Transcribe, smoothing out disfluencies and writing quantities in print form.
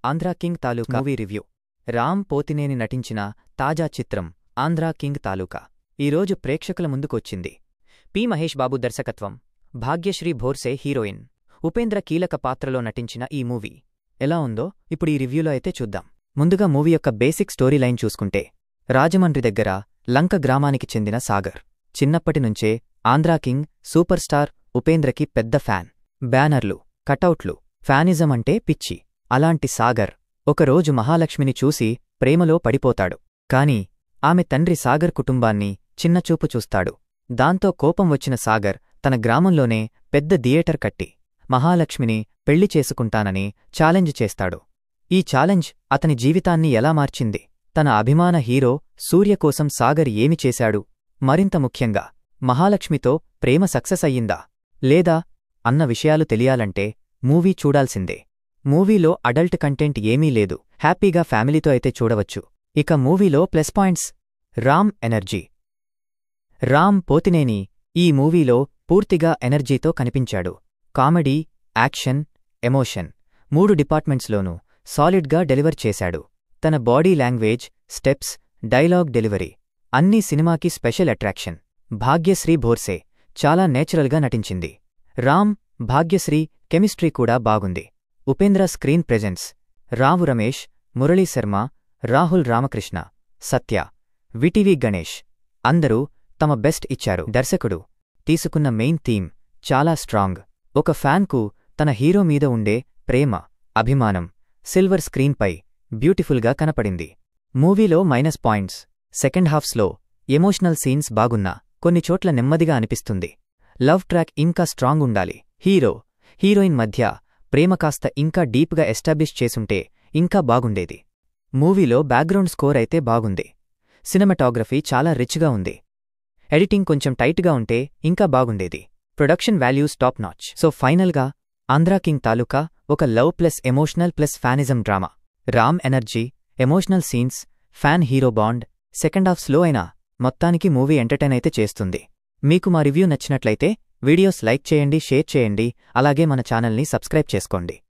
Andhra king తాలూకా movie review. Ram Pothineni నటించిన తాజా చిత్రం ఆంధ్రా కింగ్ తాలూకా ఈరోజు ప్రేక్షకుల ముందుకొచ్చింది. పి. మహేష్ బాబు దర్శకత్వం, భాగ్యశ్రీ భోర్సే హీరోయిన్, ఉపేంద్ర కీలక పాత్రలో నటించిన ఈ మూవీ ఎలా ఉందో ఇప్పుడు ఈ రివ్యూలో అయితే చూద్దాం. ముందుగా మూవీ యొక్క బేసిక్ స్టోరీ లైన్ చూసుకుంటే, రాజమండ్రి దగ్గర లంక గ్రామానికి చెందిన సాగర్ చిన్నప్పటినుంచే ఆంధ్రా కింగ్ సూపర్ స్టార్ ఉపేంద్రకి పెద్ద ఫ్యాన్. బ్యానర్లు, కటౌట్లు, ఫ్యానిజం అంటే పిచ్చి. అలాంటి సాగర్ ఒకరోజు మహాలక్ష్మిని చూసి ప్రేమలో పడిపోతాడు. కాని ఆమె తండ్రి సాగర్ కుటుంబాన్ని చిన్నచూపు చూస్తాడు. దాంతో కోపం వచ్చిన సాగర్ తన గ్రామంలోనే పెద్ద థియేటర్ కట్టి మహాలక్ష్మిని పెళ్లి చేసుకుంటానని ఛాలెంజ్ చేస్తాడు. ఈ ఛాలెంజ్ అతని జీవితాన్ని ఎలా మార్చింది? తన అభిమాన హీరో సూర్య కోసం సాగర్ ఏమి చేశాడు? మరింత ముఖ్యంగా మహాలక్ష్మితో ప్రేమ సక్సెస్ అయ్యిందా లేదా అన్న విషయాలు తెలియాలంటే మూవీ చూడాల్సిందే. మూవీలో అడల్ట్ కంటెంట్ ఏమీ లేదు, హ్యాపీగా ఫ్యామిలీతో అయితే చూడవచ్చు. ఇక మూవీలో plus points. Ram energy. Ram Pothineni ఈ మూవీలో పూర్తిగా ఎనర్జీతో కనిపించాడు. కామెడీ, యాక్షన్, ఎమోషన్ 3 డిపార్ట్మెంట్స్లోనూ సాలిడ్గా డెలివర్ చేశాడు. తన body language, steps, dialogue delivery అన్నీ సినిమాకి స్పెషల్ అట్రాక్షన్. భాగ్యశ్రీ భోర్సే చాలా నేచురల్గా నటించింది. రామ్, భాగ్యశ్రీ కెమిస్ట్రీ కూడా బాగుంది. Upendra screen presence. Rao Ramesh, Murali Sharma, Rahul Ramakrishna, Satya, VTV Ganesh అందరూ తమ బెస్ట్ ఇచ్చారు. దర్శకుడు తీసుకున్న మెయిన్ థీమ్ చాలా స్ట్రాంగ్. ఒక ఫ్యాన్కు తన హీరో మీద ఉండే ప్రేమ, అభిమానం సిల్వర్ స్క్రీన్పై బ్యూటిఫుల్గా కనపడింది. మూవీలో మైనస్ పాయింట్స్. సెకండ్ హాఫ్స్లో ఎమోషనల్ సీన్స్ బాగున్నా కొన్ని చోట్ల నెమ్మదిగా అనిపిస్తుంది. లవ్ ట్రాక్ ఇంకా స్ట్రాంగ్ ఉండాలి. హీరో, హీరోయిన్ మధ్య ప్రేమ కాస్త ఇంకా డీప్గా ఎస్టాబ్లిష్ చేసుంటే ఇంకా బాగుండేది. మూవీలో బ్యాక్గ్రౌండ్ స్కోర్ అయితే బాగుంది. సినిమాటోగ్రఫీ చాలా రిచ్గా ఉంది. ఎడిటింగ్ కొంచెం టైట్గా ఉంటే ఇంకా బాగుండేది. Production values top notch. So ఫైనల్గా ఆంధ్రా కింగ్ తాలూకా ఒక love plus emotional plus fanism drama. Ram energy, emotional scenes, fan hero bond, second half slow అయినా మొత్తానికి మూవీ ఎంటర్టైన్ అయితే చేస్తుంది. మీకు మా రివ్యూ నచ్చినట్లయితే వీడియోస్ లైక్ చేయండి, షేర్ చేయండి, అలాగే మన ఛానల్ని సబ్స్క్రైబ్ చేసుకోండి.